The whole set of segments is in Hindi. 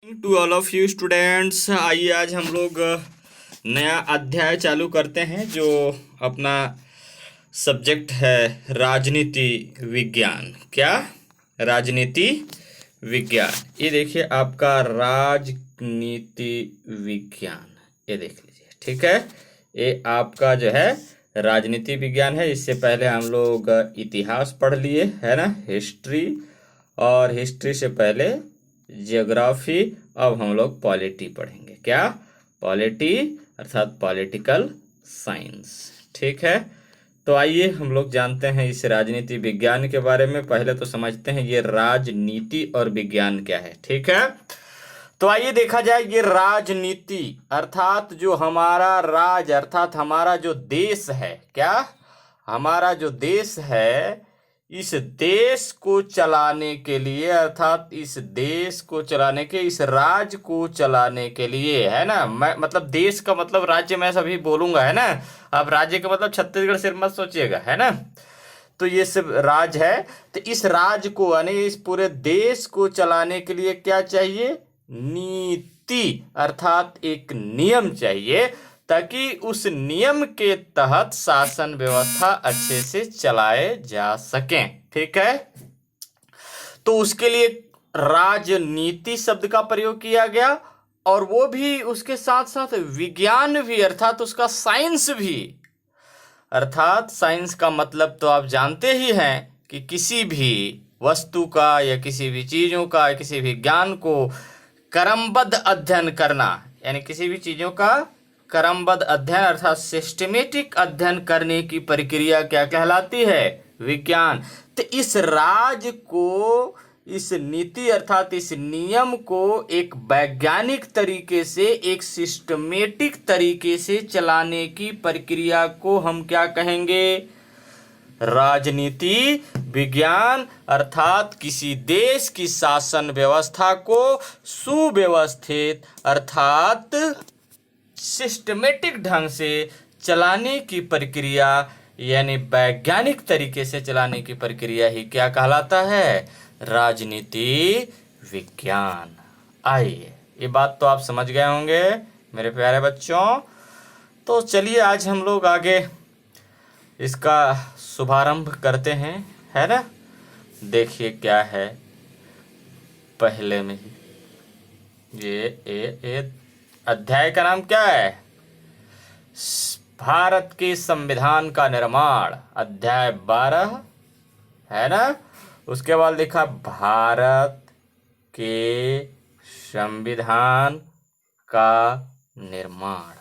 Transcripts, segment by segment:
To all of you students, आइए आज हम लोग नया अध्याय चालू करते हैं जो अपना सब्जेक्ट है राजनीति विज्ञान। क्या? राजनीति विज्ञान। ये देखिए आपका राजनीति विज्ञान, ये देख लीजिए। ठीक है, ये आपका जो है राजनीति विज्ञान है। इससे पहले हम लोग इतिहास पढ़ लिए है ना, हिस्ट्री, और हिस्ट्री से पहले जियोग्राफी। अब हम लोग पॉलिटी पढ़ेंगे। क्या? पॉलिटी अर्थात पॉलिटिकल साइंस। ठीक है, तो आइए हम लोग जानते हैं इस राजनीति विज्ञान के बारे में। पहले तो समझते हैं ये राजनीति और विज्ञान क्या है। ठीक है, तो आइए देखा जाए ये राजनीति अर्थात जो हमारा राज अर्थात हमारा जो देश है। क्या? हमारा जो देश है, इस देश को चलाने के लिए अर्थात इस देश को चलाने के, इस राज्य को चलाने के लिए, है ना। मैं मतलब देश का मतलब राज्य मैं सभी बोलूंगा, है ना। अब राज्य का मतलब छत्तीसगढ़ सिर्फ मत सोचिएगा, है ना। तो ये सब राज्य है, तो इस राज्य को यानी इस पूरे देश को चलाने के लिए क्या चाहिए? नीति अर्थात एक नियम चाहिए, ताकि उस नियम के तहत शासन व्यवस्था अच्छे से चलाए जा सकें। ठीक है, तो उसके लिए राजनीति शब्द का प्रयोग किया गया, और वो भी उसके साथ साथ विज्ञान भी अर्थात उसका साइंस भी। अर्थात साइंस का मतलब तो आप जानते ही हैं कि किसी भी वस्तु का या किसी भी चीज़ों का या किसी भी ज्ञान को क्रमबद्ध अध्ययन करना, यानी किसी भी चीज़ों का क्रमबद्ध अध्ययन अर्थात सिस्टमेटिक अध्ययन करने की प्रक्रिया क्या कहलाती है? विज्ञान। तो इस राज को, इस नीति अर्थात इस नियम को एक वैज्ञानिक तरीके से, एक सिस्टमेटिक तरीके से चलाने की प्रक्रिया को हम क्या कहेंगे? राजनीति विज्ञान। अर्थात किसी देश की शासन व्यवस्था को सुव्यवस्थित अर्थात सिस्टमेटिक ढंग से चलाने की प्रक्रिया, यानी वैज्ञानिक तरीके से चलाने की प्रक्रिया ही क्या कहलाता है? राजनीति विज्ञान। आइए, ये बात तो आप समझ गए होंगे मेरे प्यारे बच्चों। तो चलिए आज हम लोग आगे इसका शुभारंभ करते हैं, है ना। देखिए क्या है, पहले में ही ये अध्याय का नाम क्या है? भारत के संविधान का निर्माण, अध्याय 12, है ना। उसके बाद लिखा भारत के संविधान का निर्माण।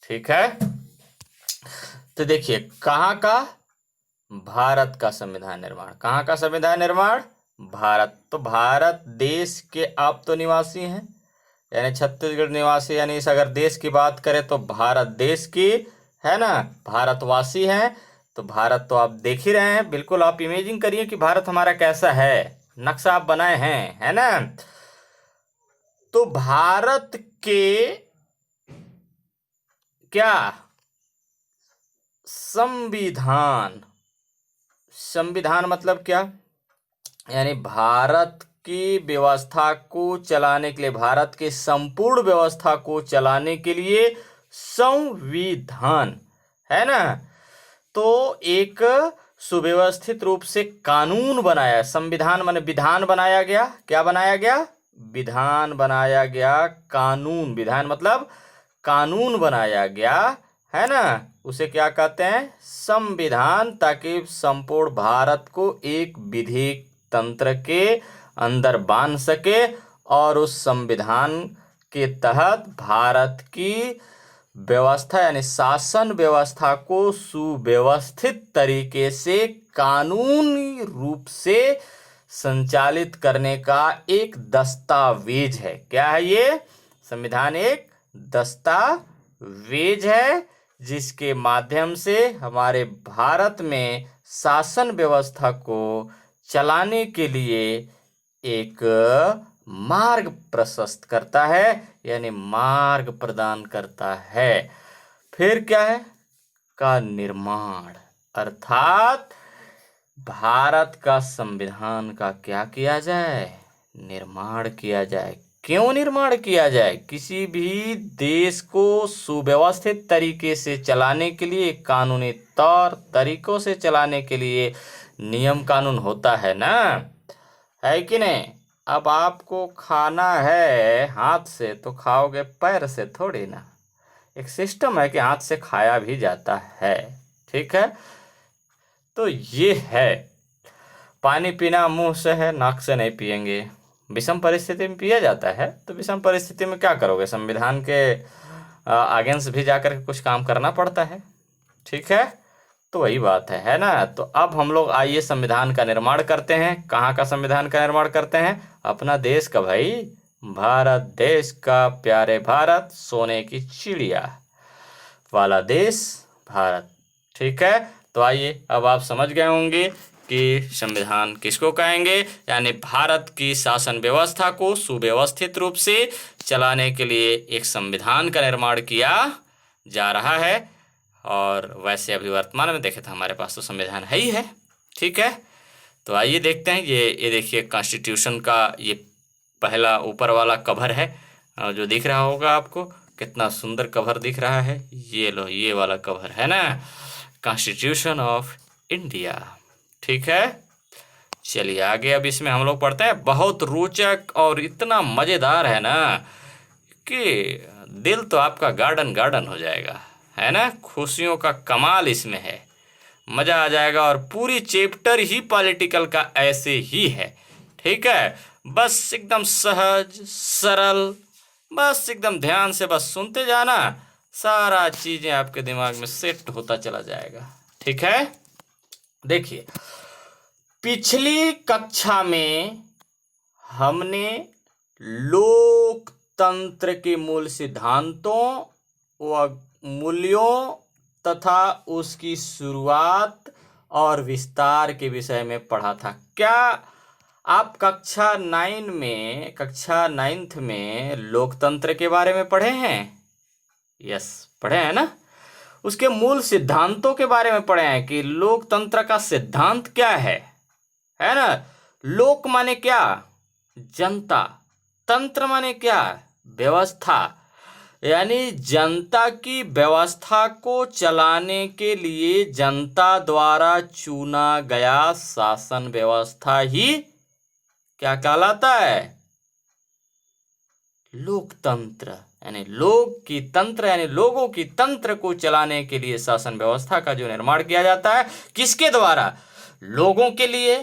ठीक है, तो देखिए कहाँ का? भारत का संविधान निर्माण। कहाँ का संविधान निर्माण? भारत। तो भारत देश के आप तो निवासी हैं, यानी छत्तीसगढ़ निवासी, यानी इस अगर देश की बात करें तो भारत देश की, है ना, भारतवासी हैं। तो भारत तो आप देख ही रहे हैं, बिल्कुल आप इमेजिन करिए कि भारत हमारा कैसा है, नक्शा आप बनाए हैं, है ना। तो भारत के क्या? संविधान। संविधान मतलब क्या? यानी भारत की व्यवस्था को चलाने के लिए, भारत के संपूर्ण व्यवस्था को चलाने के लिए संविधान, है ना। तो एक सुव्यवस्थित रूप से कानून बनाया, संविधान माने विधान बनाया गया। क्या बनाया गया? विधान बनाया गया, कानून। विधान मतलब कानून बनाया गया, है ना। उसे क्या कहते हैं? संविधान, ताकि संपूर्ण भारत को एक विधिक तंत्र के अंदर बांध सके, और उस संविधान के तहत भारत की व्यवस्था यानी शासन व्यवस्था को सुव्यवस्थित तरीके से कानूनी रूप से संचालित करने का एक दस्तावेज है। क्या है ये? संविधान एक दस्तावेज है, जिसके माध्यम से हमारे भारत में शासन व्यवस्था को चलाने के लिए एक मार्ग प्रशस्त करता है, यानी मार्ग प्रदान करता है। फिर क्या है? का निर्माण, अर्थात भारत का संविधान का क्या किया जाए? निर्माण किया जाए। क्यों निर्माण किया जाए? किसी भी देश को सुव्यवस्थित तरीके से चलाने के लिए, कानूनी तौर तरीकों से चलाने के लिए नियम कानून होता है ना, है कि नहीं? अब आपको खाना है हाथ से तो खाओगे पैर से थोड़ी ना। एक सिस्टम है कि हाथ से खाया भी जाता है, ठीक है? तो ये है, पानी पीना मुंह से है, नाक से नहीं पिएंगे। विषम परिस्थिति में पिया जाता है, तो विषम परिस्थिति में क्या करोगे? संविधान के अगेंस्ट भी जाकर के कुछ काम करना पड़ता है, ठीक है? तो वही बात है ना? तो अब हम लोग आइए संविधान का निर्माण करते हैं। कहाँ का संविधान का निर्माण करते हैं? अपना देश का भाई, भारत देश का, प्यारे भारत, सोने की चिड़िया वाला देश भारत, ठीक है? तो आइए, अब आप समझ गए होंगे कि संविधान किसको कहेंगे, यानी भारत की शासन व्यवस्था को सुव्यवस्थित रूप से चलाने के लिए एक संविधान का निर्माण किया जा रहा है। और वैसे अभी वर्तमान में देखें तो हमारे पास तो संविधान है ही है, ठीक है? तो आइए देखते हैं। ये देखिए कॉन्स्टिट्यूशन का ये पहला ऊपर वाला कवर है, जो दिख रहा होगा आपको, कितना सुंदर कवर दिख रहा है। ये लो, ये वाला कवर है ना, कॉन्स्टिट्यूशन ऑफ इंडिया, ठीक है? चलिए आगे, अब इसमें हम लोग पढ़ते हैं। बहुत रोचक और इतना मज़ेदार है ना कि दिल तो आपका गार्डन गार्डन हो जाएगा, है ना? खुशियों का कमाल इसमें है, मज़ा आ जाएगा। और पूरी चैप्टर ही पॉलिटिकल का ऐसे ही है, ठीक है? बस एकदम सहज सरल, बस एकदम ध्यान से बस सुनते जाना, सारा चीज़ें आपके दिमाग में सेट होता चला जाएगा, ठीक है? देखिए, पिछली कक्षा में हमने लोकतंत्र के मूल सिद्धांतों व मूल्यों तथा उसकी शुरुआत और विस्तार के विषय में पढ़ा था। क्या आप कक्षा 9th में लोकतंत्र के बारे में पढ़े हैं? यस, पढ़े हैं ना? उसके मूल सिद्धांतों के बारे में पढ़े हैं कि लोकतंत्र का सिद्धांत क्या है ना? लोक माने क्या? जनता। तंत्र माने क्या? व्यवस्था। यानी जनता की व्यवस्था को चलाने के लिए जनता द्वारा चुना गया शासन व्यवस्था ही क्या कहलाता है? लोकतंत्र। यानी लोग की तंत्र, यानी लोगों की तंत्र को चलाने के लिए शासन व्यवस्था का जो निर्माण किया जाता है, किसके द्वारा? लोगों के लिए,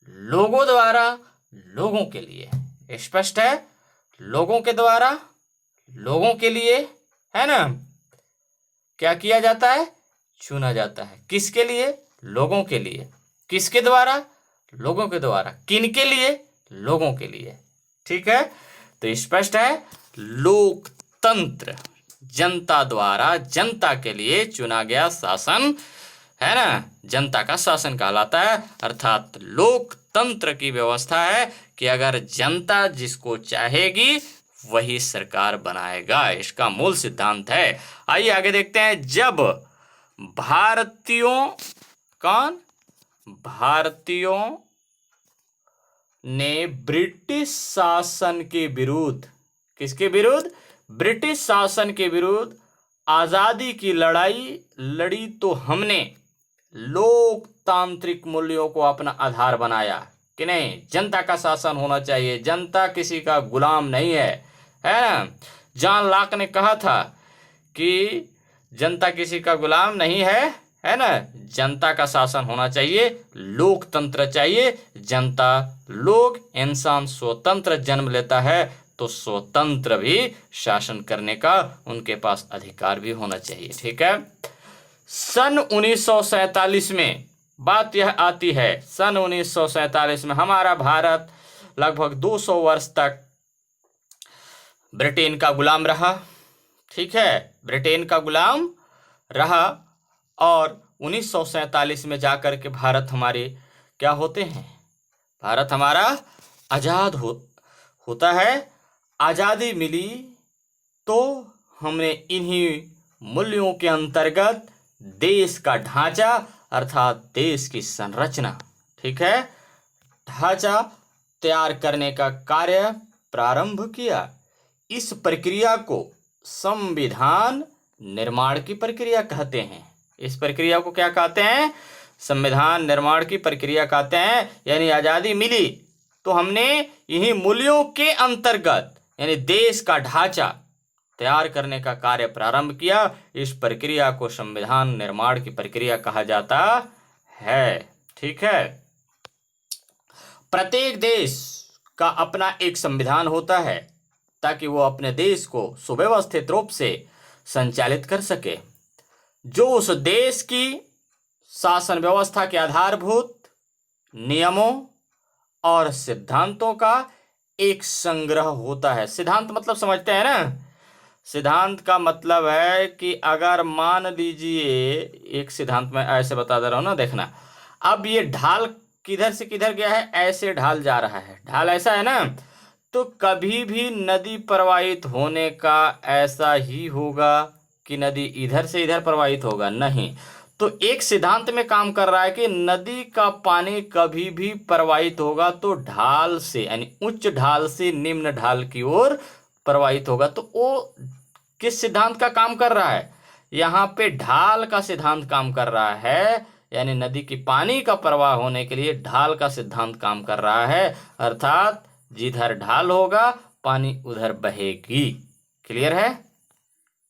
लोगों द्वारा, लोगों के लिए। स्पष्ट है? लोगों के द्वारा, लोगों के लिए, है ना? क्या किया जाता है? चुना जाता है। किसके लिए? लोगों के लिए। किसके द्वारा? लोगों के द्वारा। किनके लिए? लोगों के लिए, ठीक है? तो स्पष्ट है, लोकतंत्र जनता द्वारा जनता के लिए चुना गया शासन, है ना, जनता का शासन कहलाता है। अर्थात लोकतंत्र की व्यवस्था है कि अगर जनता जिसको चाहेगी वही सरकार बनाएगा, इसका मूल सिद्धांत है। आइए आगे देखते हैं। जब भारतीयों ने ब्रिटिश शासन के विरुद्ध, किसके विरुद्ध? ब्रिटिश शासन के विरुद्ध आजादी की लड़ाई लड़ी, तो हमने लोकतांत्रिक मूल्यों को अपना आधार बनाया कि नहीं, जनता का शासन होना चाहिए, जनता किसी का गुलाम नहीं है ना? जॉन लॉक ने कहा था कि जनता किसी का गुलाम नहीं है ना? जनता का शासन होना चाहिए, लोकतंत्र चाहिए। जनता, लोग, इंसान स्वतंत्र जन्म लेता है तो स्वतंत्र भी शासन करने का उनके पास अधिकार भी होना चाहिए, ठीक है? सन 1947 में बात यह आती है, सन 1947 में हमारा भारत लगभग 200 वर्ष तक ब्रिटेन का गुलाम रहा, ठीक है? ब्रिटेन का गुलाम रहा और 1947 में जाकर के भारत हमारे क्या होते हैं? भारत हमारा आज़ाद होता है। आज़ादी मिली तो हमने इन्हीं मूल्यों के अंतर्गत देश का ढांचा, अर्थात देश की संरचना, ठीक है, ढांचा तैयार करने का कार्य प्रारंभ किया। इस प्रक्रिया को संविधान निर्माण की प्रक्रिया कहते हैं। इस प्रक्रिया को क्या कहते हैं? संविधान निर्माण की प्रक्रिया कहते हैं। यानी आज़ादी मिली तो हमने इन्हीं मूल्यों के अंतर्गत यानी देश का ढांचा तैयार करने का कार्य प्रारंभ किया। इस प्रक्रिया को संविधान निर्माण की प्रक्रिया कहा जाता है। ठीक है। प्रत्येक देश का अपना एक संविधान होता है ताकि वो अपने देश को सुव्यवस्थित रूप से संचालित कर सके, जो उस देश की शासन व्यवस्था के आधारभूत नियमों और सिद्धांतों का एक संग्रह होता है। सिद्धांत मतलब समझते हैं ना? सिद्धांत का मतलब है कि अगर मान लीजिए, एक सिद्धांत में ऐसे बता दे रहा हूं ना, देखना, अब ये ढाल किधर से किधर गया है, ऐसे ढाल जा रहा है, ढाल ऐसा है ना, तो कभी भी नदी प्रवाहित होने का ऐसा ही होगा कि नदी इधर से इधर प्रवाहित होगा? नहीं। तो एक सिद्धांत में काम कर रहा है कि नदी का पानी कभी भी प्रवाहित होगा तो ढाल से, यानी उच्च ढाल से निम्न ढाल की ओर प्रवाहित होगा। तो वो किस सिद्धांत का काम कर रहा है? यहाँ पे ढाल का सिद्धांत काम कर रहा है। यानी नदी की पानी का प्रवाह होने के लिए ढाल का सिद्धांत काम कर रहा है, अर्थात जिधर ढाल होगा पानी उधर बहेगी। क्लियर है?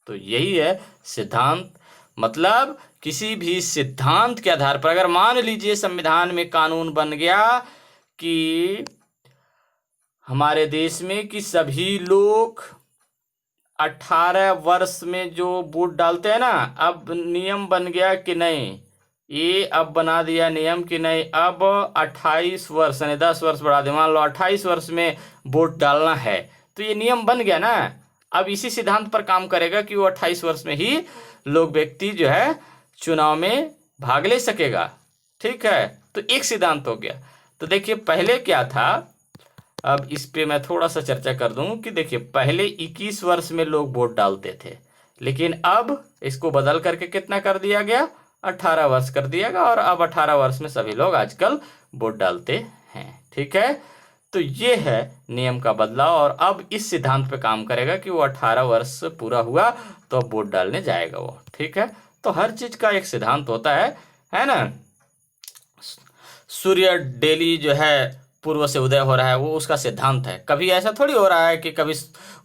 तो यही है सिद्धांत। मतलब किसी भी सिद्धांत के आधार पर, अगर मान लीजिए संविधान में कानून बन गया कि हमारे देश में कि सभी लोग 18 वर्ष में जो वोट डालते हैं ना, अब नियम बन गया कि नहीं, ये अब बना दिया नियम कि नहीं, अब 28 वर्ष यानी 10 वर्ष बढ़ा दे, मान लो 28 वर्ष में वोट डालना है, तो ये नियम बन गया ना। अब इसी सिद्धांत पर काम करेगा कि वो 28 वर्ष में ही लोग व्यक्ति जो है चुनाव में भाग ले सकेगा। ठीक है, तो एक सिद्धांत हो गया। तो देखिए पहले क्या था, अब इस पे मैं थोड़ा सा चर्चा कर दूं कि देखिए पहले 21 वर्ष में लोग वोट डालते थे, लेकिन अब इसको बदल करके कितना कर दिया गया, 18 वर्ष कर दिया गया, और अब 18 वर्ष में सभी लोग आजकल वोट डालते हैं। ठीक है, तो ये है नियम का बदलाव, और अब इस सिद्धांत पे काम करेगा कि वो 18 वर्ष पूरा हुआ तो अब वोट डालने जाएगा वो। ठीक है, तो हर चीज का एक सिद्धांत होता है ना। सूर्य डेली जो है पूर्व से उदय हो रहा है, वो उसका सिद्धांत है। कभी ऐसा थोड़ी हो रहा है कि कभी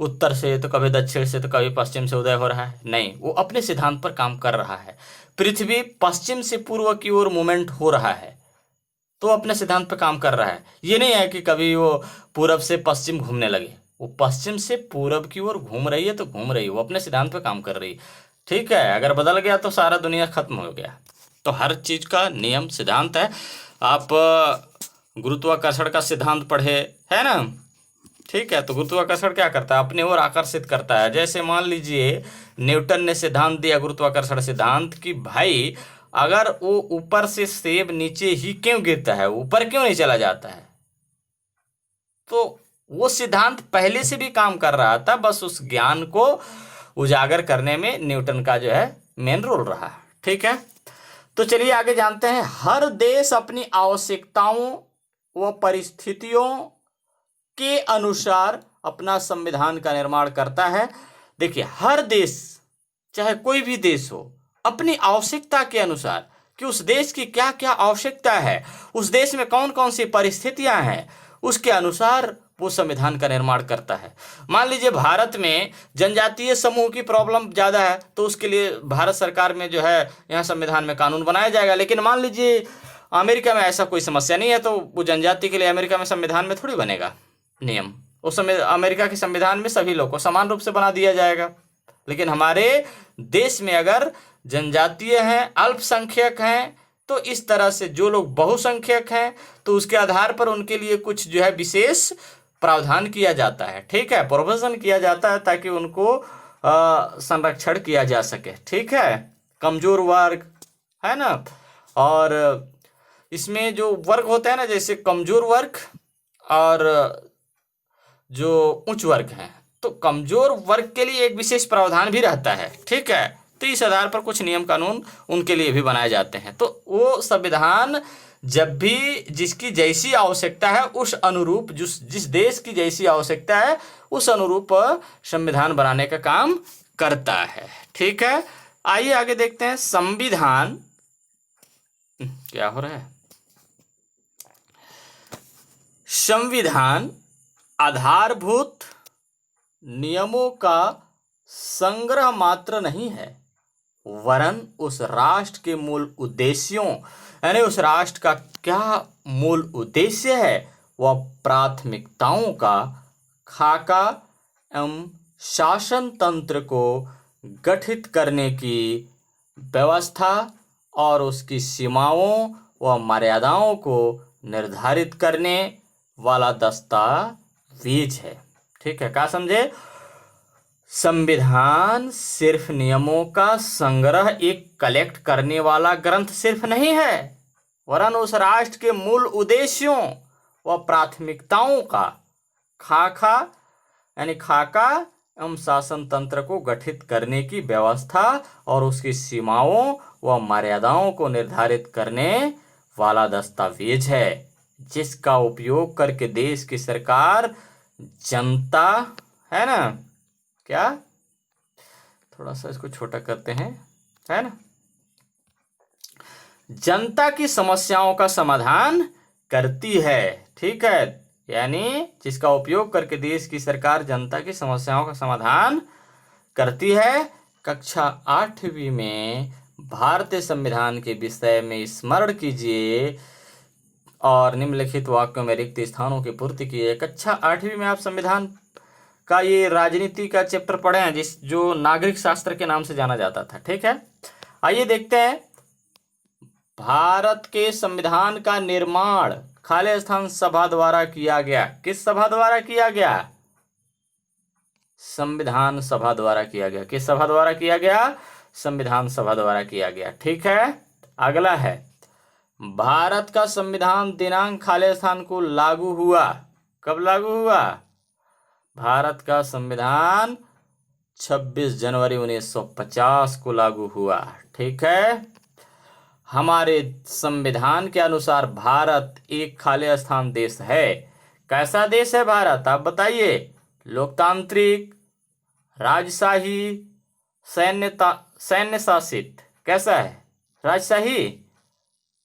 उत्तर से तो कभी दक्षिण से तो कभी पश्चिम से उदय हो रहा है, नहीं, वो अपने सिद्धांत पर काम कर रहा है। पृथ्वी पश्चिम से पूर्व की ओर मूवमेंट हो रहा है तो अपने सिद्धांत पर काम कर रहा है। ये नहीं है कि कभी वो पूरब से पश्चिम घूमने लगे, वो पश्चिम से पूरब की ओर घूम रही है तो घूम रही है, वो अपने सिद्धांत पर काम कर रही है। ठीक है, अगर बदल गया तो सारा दुनिया खत्म हो गया। तो हर चीज का नियम सिद्धांत है। आप गुरुत्वाकर्षण का सिद्धांत पढ़े है ना। ठीक है, तो गुरुत्वाकर्षण क्या करता है, अपने ओर आकर्षित करता है। जैसे मान लीजिए न्यूटन ने सिद्धांत दिया गुरुत्वाकर्षण सिद्धांत कि भाई अगर वो ऊपर से सेब नीचे ही क्यों गिरता है, ऊपर क्यों नहीं चला जाता है, तो वो सिद्धांत पहले से भी काम कर रहा था, बस उस ज्ञान को उजागर करने में न्यूटन का जो है मेन रोल रहा। ठीक है, तो चलिए आगे जानते हैं। हर देश अपनी आवश्यकताओं व परिस्थितियों के अनुसार अपना संविधान का निर्माण करता है। देखिए हर देश, चाहे कोई भी देश हो, अपनी आवश्यकता के अनुसार कि उस देश की क्या क्या आवश्यकता है, उस देश में कौन कौन सी परिस्थितियां हैं, उसके अनुसार वो संविधान का निर्माण करता है। मान लीजिए भारत में जनजातीय समूह की प्रॉब्लम ज़्यादा है तो उसके लिए भारत सरकार में जो है यहाँ संविधान में कानून बनाया जाएगा। लेकिन मान लीजिए अमेरिका में ऐसा कोई समस्या नहीं है तो वो जनजाति के लिए अमेरिका में संविधान में थोड़ी बनेगा नियम। उस समय अमेरिका के संविधान में सभी लोग को समान रूप से बना दिया जाएगा। लेकिन हमारे देश में अगर जनजातीय हैं, अल्पसंख्यक हैं, तो इस तरह से जो लोग बहुसंख्यक हैं तो उसके आधार पर उनके लिए कुछ जो है विशेष प्रावधान किया जाता है। ठीक है, प्रोविजन किया जाता है ताकि उनको संरक्षण किया जा सके। ठीक है, कमजोर वर्ग है ना, और इसमें जो वर्ग होता है ना, जैसे कमजोर वर्ग और जो उच्च वर्ग हैं, तो कमजोर वर्ग के लिए एक विशेष प्रावधान भी रहता है। ठीक है, तो इस आधार पर कुछ नियम कानून उनके लिए भी बनाए जाते हैं। तो वो संविधान जब भी जिसकी जैसी आवश्यकता है उस अनुरूप जिस देश की जैसी आवश्यकता है उस अनुरूप संविधान बनाने का काम करता है। ठीक है, आइए आगे देखते हैं। संविधान क्या हो रहा है? संविधान आधारभूत नियमों का संग्रह मात्र नहीं है, वरन उस राष्ट्र के मूल उद्देश्यों, यानी उस राष्ट्र का क्या मूल उद्देश्य है वह प्राथमिकताओं का खाका एवं शासन तंत्र को गठित करने की व्यवस्था और उसकी सीमाओं व मर्यादाओं को निर्धारित करने वाला दस्तावेज है। ठीक है, क्या समझे? संविधान सिर्फ नियमों का संग्रह, एक कलेक्ट करने वाला ग्रंथ सिर्फ नहीं है, वरन उस राष्ट्र के मूल उद्देश्यों व प्राथमिकताओं का खाका यानी खाका एवं शासन तंत्र को गठित करने की व्यवस्था और उसकी सीमाओं व मर्यादाओं को निर्धारित करने वाला दस्तावेज है, जिसका उपयोग करके देश की सरकार जनता, है ना, क्या, थोड़ा सा इसको छोटा करते हैं, है ना, जनता की समस्याओं का समाधान करती है। ठीक है, यानी जिसका उपयोग करके देश की सरकार जनता की समस्याओं का समाधान करती है। कक्षा 8वीं में भारतीय संविधान के विषय में स्मरण कीजिए और निम्नलिखित वाक्यों में रिक्त स्थानों की पूर्ति कीजिए। कक्षा 8वीं में आप संविधान का ये राजनीति का चैप्टर पढ़े हैं, जो नागरिक शास्त्र के नाम से जाना जाता था। ठीक है, आइए देखते हैं। भारत के संविधान का निर्माण खाली स्थान सभा द्वारा किया गया। किस सभा द्वारा किया गया? संविधान सभा द्वारा किया गया। किस सभा द्वारा किया गया? संविधान सभा द्वारा किया गया। ठीक है, अगला है, भारत का संविधान दिनांक खाली स्थान को लागू हुआ। कब लागू हुआ? भारत का संविधान 26 जनवरी 1950 को लागू हुआ। ठीक है, हमारे संविधान के अनुसार भारत एक खाली स्थान देश है। कैसा देश है भारत, आप बताइए? लोकतांत्रिक, राजशाही, सैन्य शासित? कैसा है? राजशाही?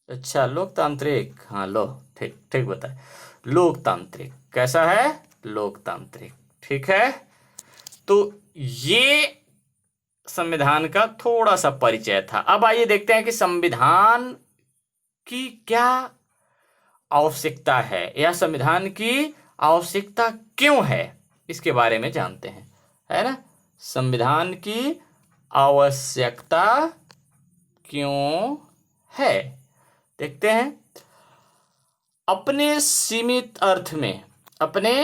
अच्छा, लोकतांत्रिक। हाँ, लो, ठीक ठीक बताए, लोकतांत्रिक। कैसा है? लोकतांत्रिक। ठीक है, तो ये संविधान का थोड़ा सा परिचय था। अब आइए देखते हैं कि संविधान की क्या आवश्यकता है या संविधान की आवश्यकता क्यों है, इसके बारे में जानते हैं, है ना। संविधान की आवश्यकता क्यों है, देखते हैं। अपने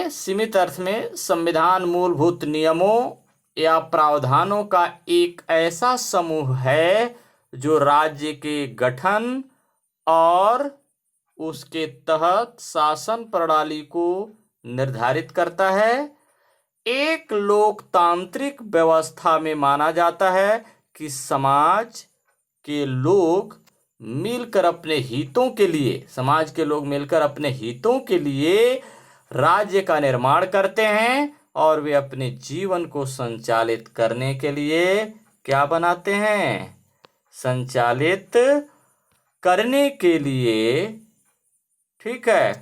सीमित अर्थ में संविधान मूलभूत नियमों या प्रावधानों का एक ऐसा समूह है जो राज्य के गठन और उसके तहत शासन प्रणाली को निर्धारित करता है। एक लोकतांत्रिक व्यवस्था में माना जाता है कि समाज के लोग मिलकर अपने हितों के लिए राज्य का निर्माण करते हैं और वे अपने जीवन को संचालित करने के लिए क्या बनाते हैं? संचालित करने के लिए, ठीक है,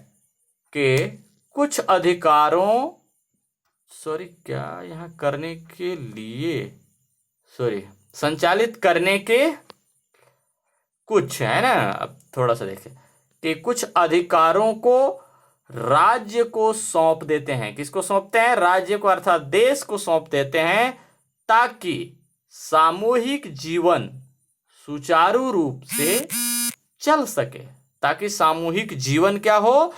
के कुछ अधिकारों, संचालित करने के कुछ, है ना। अब थोड़ा सा देखें कि कुछ अधिकारों को राज्य को सौंप देते हैं। किसको सौंपते हैं? राज्य को, अर्थात देश को सौंप देते हैं, ताकि सामूहिक जीवन सुचारू रूप से चल सके। ताकि सामूहिक जीवन क्या हो?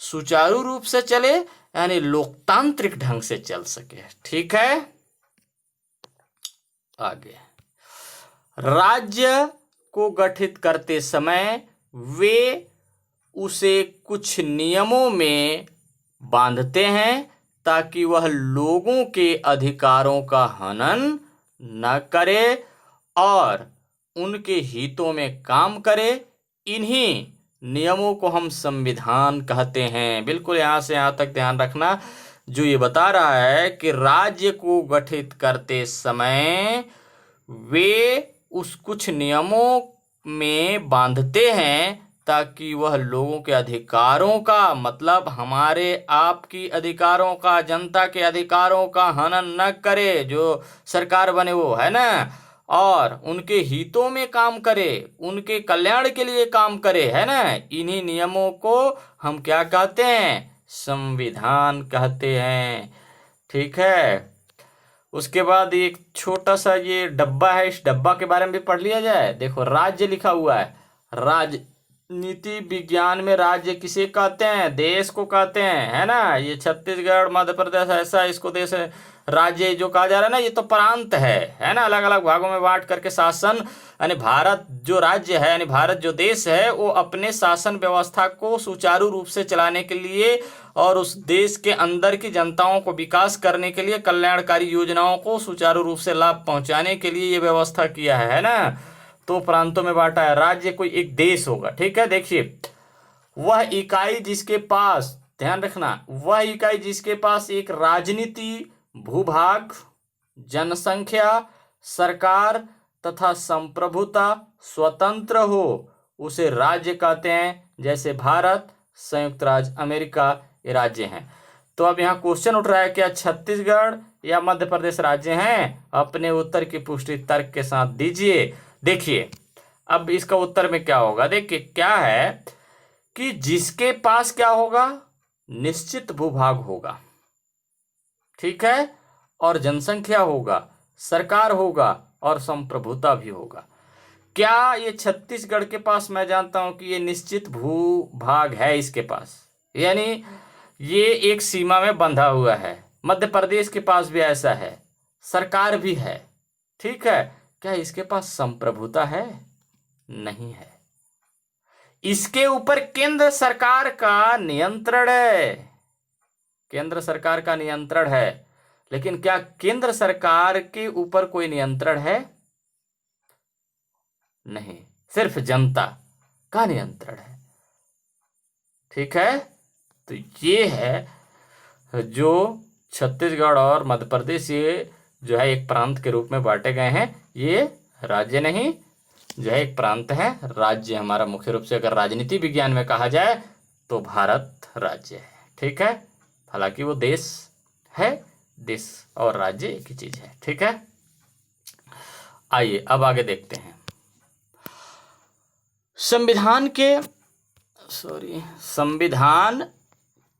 सुचारू रूप से चले, यानी लोकतांत्रिक ढंग से चल सके। ठीक है, आगे, राज्य को गठित करते समय वे उसे कुछ नियमों में बांधते हैं ताकि वह लोगों के अधिकारों का हनन न करे और उनके हितों में काम करे। इन्हीं नियमों को हम संविधान कहते हैं। बिल्कुल यहाँ से यहाँ तक ध्यान रखना। जो ये बता रहा है कि राज्य को गठित करते समय वे उस कुछ नियमों में बांधते हैं ताकि वह लोगों के अधिकारों का, मतलब हमारे आपकी अधिकारों का, जनता के अधिकारों का हनन न करे, जो सरकार बने वो, है ना, और उनके हितों में काम करे, उनके कल्याण के लिए काम करे, है ना। इन्हीं नियमों को हम क्या कहते हैं? संविधान कहते हैं। ठीक है। उसके बाद एक छोटा सा ये डब्बा है, इस डब्बा के बारे में भी पढ़ लिया जाए। देखो, राज्य लिखा हुआ है। राजनीति विज्ञान में राज्य किसे कहते हैं? देश को कहते हैं, है ना। ये छत्तीसगढ़, मध्य प्रदेश, ऐसा इसको देश राज्य जो कहा जा रहा है ना, ये तो प्रांत है ना। अलग अलग भागों में बांट करके शासन, यानी भारत जो राज्य है, यानी भारत जो देश है, वो अपने शासन व्यवस्था को सुचारू रूप से चलाने के लिए और उस देश के अंदर की जनताओं को विकास करने के लिए, कल्याणकारी योजनाओं को सुचारू रूप से लाभ पहुंचाने के लिए ये व्यवस्था किया है ना। तो प्रांतों में बांटा है। राज्य कोई एक देश होगा। ठीक है। देखिए, वह इकाई जिसके पास, ध्यान रखना, वह इकाई जिसके पास एक राजनीति, भूभाग, जनसंख्या, सरकार तथा संप्रभुता स्वतंत्र हो, उसे राज्य कहते हैं। जैसे भारत, संयुक्त राज्य अमेरिका, ये राज्य हैं। तो अब यहाँ क्वेश्चन उठ रहा है, क्या छत्तीसगढ़ या मध्य प्रदेश राज्य हैं? अपने उत्तर की पुष्टि तर्क के साथ दीजिए। देखिए, अब इसका उत्तर में क्या होगा? देखिए, क्या है कि जिसके पास क्या होगा? निश्चित भूभाग होगा, ठीक है, और जनसंख्या होगा, सरकार होगा और संप्रभुता भी होगा। क्या ये छत्तीसगढ़ के पास, मैं जानता हूं कि ये निश्चित भूभाग है इसके पास, यानी ये एक सीमा में बंधा हुआ है। मध्य प्रदेश के पास भी ऐसा है, सरकार भी है, ठीक है। क्या इसके पास संप्रभुता है? नहीं है। इसके ऊपर केंद्र सरकार का नियंत्रण है, केंद्र सरकार का नियंत्रण है। लेकिन क्या केंद्र सरकार के ऊपर कोई नियंत्रण है? नहीं, सिर्फ जनता का नियंत्रण है। ठीक है। तो ये है जो छत्तीसगढ़ और मध्य प्रदेश, ये जो है एक प्रांत के रूप में बांटे गए हैं। ये राज्य नहीं, जो है एक प्रांत है। राज्य हमारा मुख्य रूप से, अगर राजनीति विज्ञान में कहा जाए तो भारत राज्य है। ठीक है। हालांकि वो देश है, देश और राज्य एक ही चीज है। ठीक है। आइए अब आगे देखते हैं। संविधान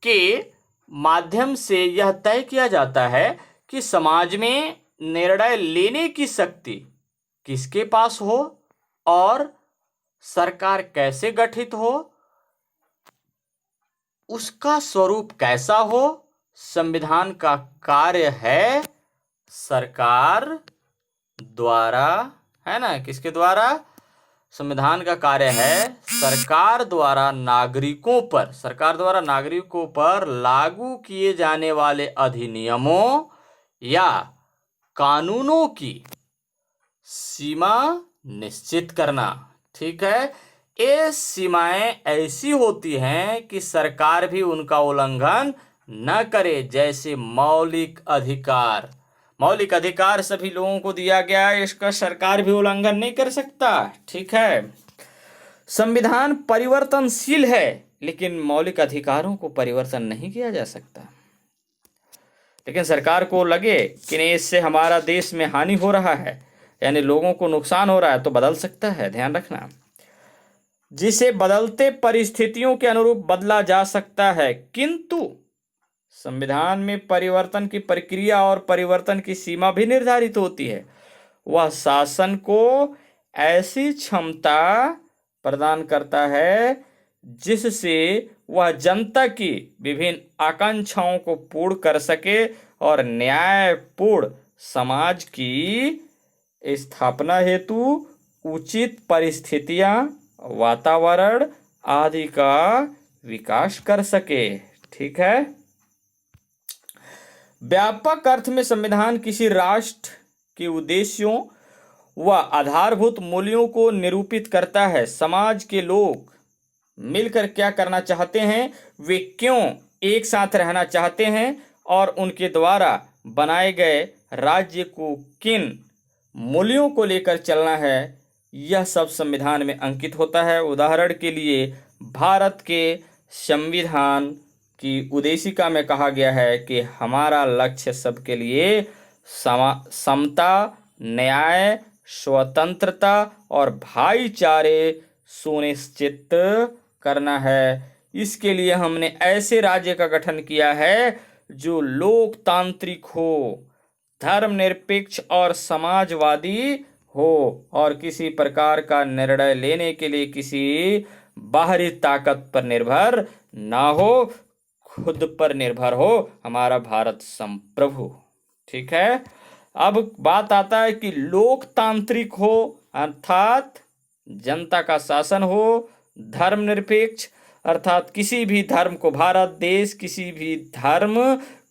के माध्यम से यह तय किया जाता है कि समाज में निर्णय लेने की शक्ति किसके पास हो और सरकार कैसे गठित हो, उसका स्वरूप कैसा हो। संविधान का कार्य है सरकार द्वारा, है ना, किसके द्वारा? संविधान का कार्य है सरकार द्वारा नागरिकों पर लागू किए जाने वाले अधिनियमों या कानूनों की सीमा निश्चित करना। ठीक है। ये सीमाएं ऐसी होती हैं कि सरकार भी उनका उल्लंघन न करे। जैसे मौलिक अधिकार सभी लोगों को दिया गया है, इसका सरकार भी उल्लंघन नहीं कर सकता। ठीक है। संविधान परिवर्तनशील है, लेकिन मौलिक अधिकारों को परिवर्तन नहीं किया जा सकता। लेकिन सरकार को लगे कि नहीं, इससे हमारा देश में हानि हो रहा है, यानी लोगों को नुकसान हो रहा है, तो बदल सकता है। ध्यान रखना, जिसे बदलते परिस्थितियों के अनुरूप बदला जा सकता है। किंतु संविधान में परिवर्तन की प्रक्रिया और परिवर्तन की सीमा भी निर्धारित होती है। वह शासन को ऐसी क्षमता प्रदान करता है जिससे वह जनता की विभिन्न आकांक्षाओं को पूर्ण कर सके और न्यायपूर्ण समाज की स्थापना हेतु उचित परिस्थितियां, वातावरण आदि का विकास कर सके। ठीक है। व्यापक अर्थ में संविधान किसी राष्ट्र के उद्देश्यों व आधारभूत मूल्यों को निरूपित करता है। समाज के लोग मिलकर क्या करना चाहते हैं, वे क्यों एक साथ रहना चाहते हैं और उनके द्वारा बनाए गए राज्य को किन मूल्यों को लेकर चलना है, यह सब संविधान में अंकित होता है। उदाहरण के लिए भारत के संविधान की उद्देशिका में कहा गया है कि हमारा लक्ष्य सबके लिए समता, न्याय, स्वतंत्रता और भाईचारे सुनिश्चित करना है। इसके लिए हमने ऐसे राज्य का गठन किया है जो लोकतांत्रिक हो, धर्मनिरपेक्ष और समाजवादी हो और किसी प्रकार का निर्णय लेने के लिए किसी बाहरी ताकत पर निर्भर ना हो, खुद पर निर्भर हो। हमारा भारत संप्रभु। ठीक है। अब बात आता है कि लोकतांत्रिक हो अर्थात जनता का शासन हो, धर्मनिरपेक्ष अर्थात किसी भी धर्म को, भारत देश किसी भी धर्म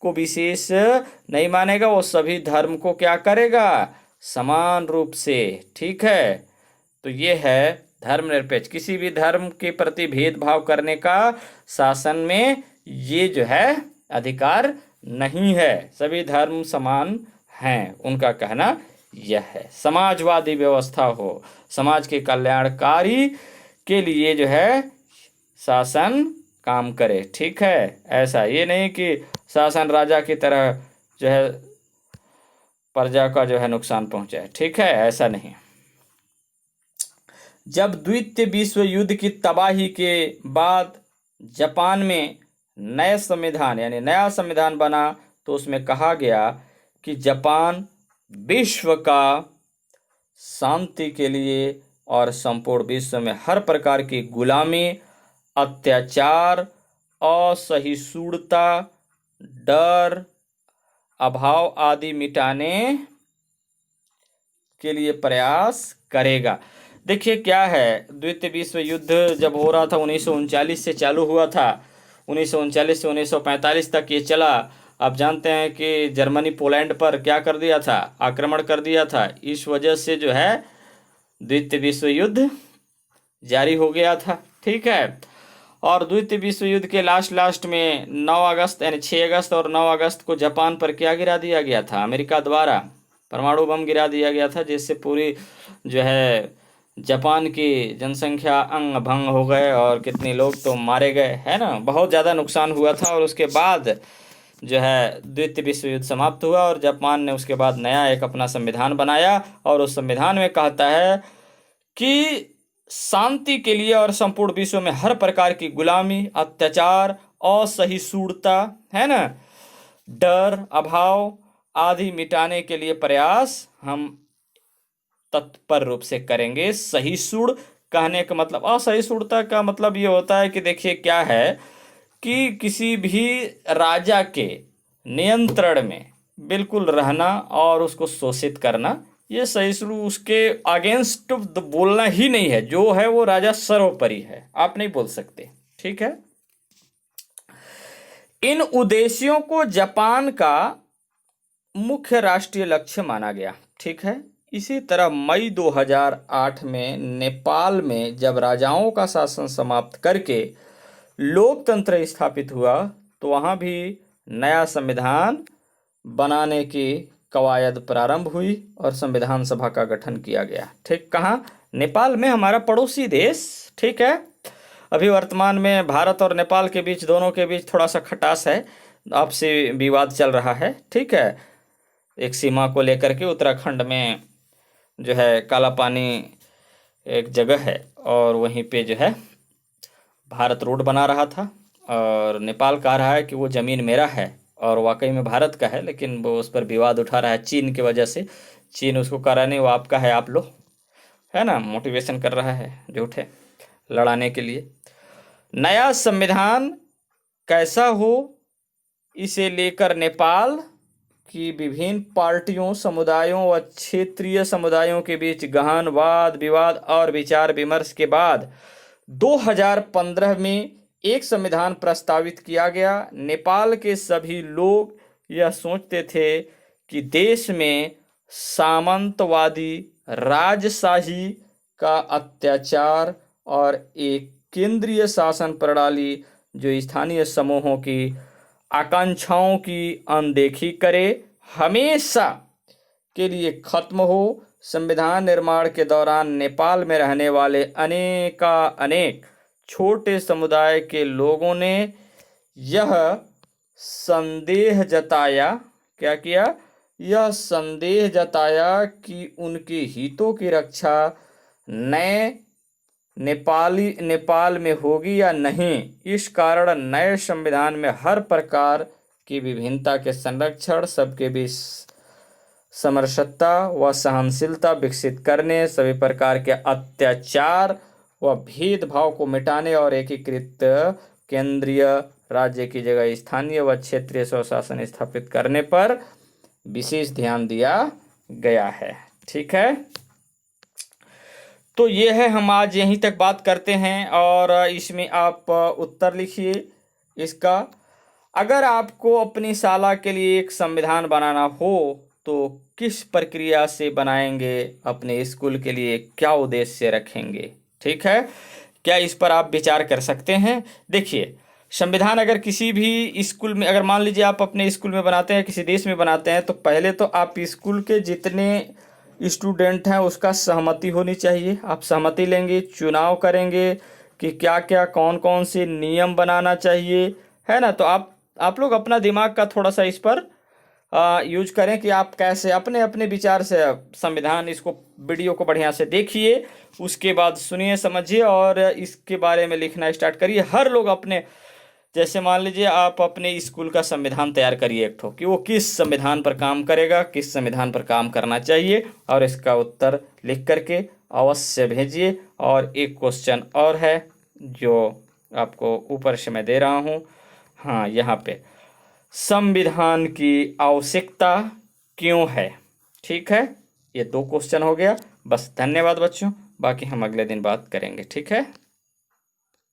को विशेष नहीं मानेगा, वो सभी धर्म को क्या करेगा, समान रूप से। ठीक है। तो ये है धर्मनिरपेक्ष, किसी भी धर्म के प्रति भेदभाव करने का शासन में ये जो है अधिकार नहीं है, सभी धर्म समान हैं, उनका कहना यह है। समाजवादी व्यवस्था हो, समाज के कल्याणकारी के लिए जो है शासन काम करे। ठीक है। ऐसा ये नहीं कि शासन राजा की तरह जो है प्रजा का जो है नुकसान पहुंचाए। ठीक है, ऐसा नहीं। जब द्वितीय विश्व युद्ध की तबाही के बाद जापान में नए संविधान यानी नया संविधान बना तो उसमें कहा गया कि जापान विश्व का शांति के लिए और संपूर्ण विश्व में हर प्रकार की गुलामी, अत्याचार, असहिष्णुता, डर, अभाव आदि मिटाने के लिए प्रयास करेगा। देखिए क्या है, द्वितीय विश्व युद्ध जब हो रहा था 1939 से चालू हुआ था, 1939 से 1945 तक ये चला। आप जानते हैं कि जर्मनी पोलैंड पर क्या कर दिया था, आक्रमण कर दिया था। इस वजह से जो है द्वितीय विश्व युद्ध जारी हो गया था। ठीक है। और द्वितीय विश्व युद्ध के लास्ट में 9 अगस्त यानी 6 अगस्त और 9 अगस्त को जापान पर क्या गिरा दिया गया था, अमेरिका द्वारा परमाणु बम गिरा दिया गया था, जिससे पूरी जो है जापान की जनसंख्या अंग भंग हो गए और कितने लोग तो मारे गए, है ना, बहुत ज़्यादा नुकसान हुआ था। और उसके बाद जो है द्वितीय विश्व युद्ध समाप्त हुआ और जापान ने उसके बाद नया एक अपना संविधान बनाया और उस संविधान में कहता है कि शांति के लिए और संपूर्ण विश्व में हर प्रकार की गुलामी, अत्याचार, असहिष्णुता, है ना, डर, अभाव आदि मिटाने के लिए प्रयास हम तत्पर रूप से करेंगे। सहिष्णु कहने का मतलब, असहिष्णुता का मतलब ये होता है कि देखिए क्या है कि किसी भी राजा के नियंत्रण में बिल्कुल रहना और उसको शोषित करना, ये सहिष्णु, उसके अगेंस्ट बोलना ही नहीं है। जो है वो राजा सर्वोपरि है, आप नहीं बोल सकते। ठीक है। इन उद्देश्यों को जापान का मुख्य राष्ट्रीय लक्ष्य माना गया। ठीक है। इसी तरह मई 2008 में नेपाल में जब राजाओं का शासन समाप्त करके लोकतंत्र स्थापित हुआ तो वहाँ भी नया संविधान बनाने की कवायद प्रारंभ हुई और संविधान सभा का गठन किया गया। ठीक, कहाँ, नेपाल में, हमारा पड़ोसी देश। ठीक है। अभी वर्तमान में भारत और नेपाल के बीच, दोनों के बीच थोड़ा सा खटास है, आपसी विवाद चल रहा है। ठीक है। एक सीमा को लेकर के उत्तराखंड में जो है काला पानी एक जगह है और वहीं पे जो है भारत रोड बना रहा था और नेपाल कह रहा है कि वो ज़मीन मेरा है और वाकई में भारत का है, लेकिन वो उस पर विवाद उठा रहा है चीन की वजह से। चीन उसको कह रहा नहीं वो आपका है, आप लो, है ना, मोटिवेशन कर रहा है झूठे लड़ाने के लिए। नया संविधान कैसा हो, इसे लेकर नेपाल की विभिन्न पार्टियों, समुदायों व क्षेत्रीय समुदायों के बीच गहन वाद विवाद और विचार विमर्श के बाद 2015 में एक संविधान प्रस्तावित किया गया। नेपाल के सभी लोग यह सोचते थे कि देश में सामंतवादी राजशाही का अत्याचार और एक केंद्रीय शासन प्रणाली जो स्थानीय समूहों की आकांक्षाओं की अनदेखी करे, हमेशा के लिए खत्म हो। संविधान निर्माण के दौरान नेपाल में रहने वाले अनेक छोटे समुदाय के लोगों ने यह संदेह जताया, क्या किया? यह संदेह जताया कि उनके हितों की रक्षा नए नेपाल में होगी या नहीं। इस कारण नए संविधान में हर प्रकार की विभिन्नता के संरक्षण, सबके बीच समरसता व सहनशीलता विकसित करने, सभी प्रकार के अत्याचार व भेदभाव को मिटाने और एकीकृत केंद्रीय राज्य की जगह स्थानीय व क्षेत्रीय स्वशासन स्थापित करने पर विशेष ध्यान दिया गया है। ठीक है, तो ये है, हम आज यहीं तक बात करते हैं और इसमें आप उत्तर लिखिए इसका। अगर आपको अपनी शाला के लिए एक संविधान बनाना हो तो किस प्रक्रिया से बनाएंगे? अपने स्कूल के लिए क्या उद्देश्य रखेंगे? ठीक है, क्या इस पर आप विचार कर सकते हैं? देखिए, संविधान अगर किसी भी स्कूल में, अगर मान लीजिए आप अपने स्कूल में बनाते हैं, किसी देश में बनाते हैं, तो पहले तो आप स्कूल के जितने स्टूडेंट हैं उसका सहमति होनी चाहिए। आप सहमति लेंगे, चुनाव करेंगे कि क्या क्या कौन कौन से नियम बनाना चाहिए, है ना। तो आप लोग अपना दिमाग का थोड़ा सा इस पर यूज करें कि आप कैसे अपने अपने विचार से संविधान, इसको वीडियो को बढ़िया से देखिए, उसके बाद सुनिए, समझिए और इसके बारे में लिखना स्टार्ट करिए। हर लोग अपने, जैसे मान लीजिए आप अपने स्कूल का संविधान तैयार करिए एक ठो, कि वो किस संविधान पर काम करेगा, किस संविधान पर काम करना चाहिए, और इसका उत्तर लिख करके अवश्य भेजिए। और एक क्वेश्चन और है जो आपको ऊपर से मैं दे रहा हूँ, हाँ, यहाँ पे संविधान की आवश्यकता क्यों है? ठीक है, ये 2 क्वेश्चन हो गया बस। धन्यवाद बच्चों, बाकी हम अगले दिन बात करेंगे। ठीक है।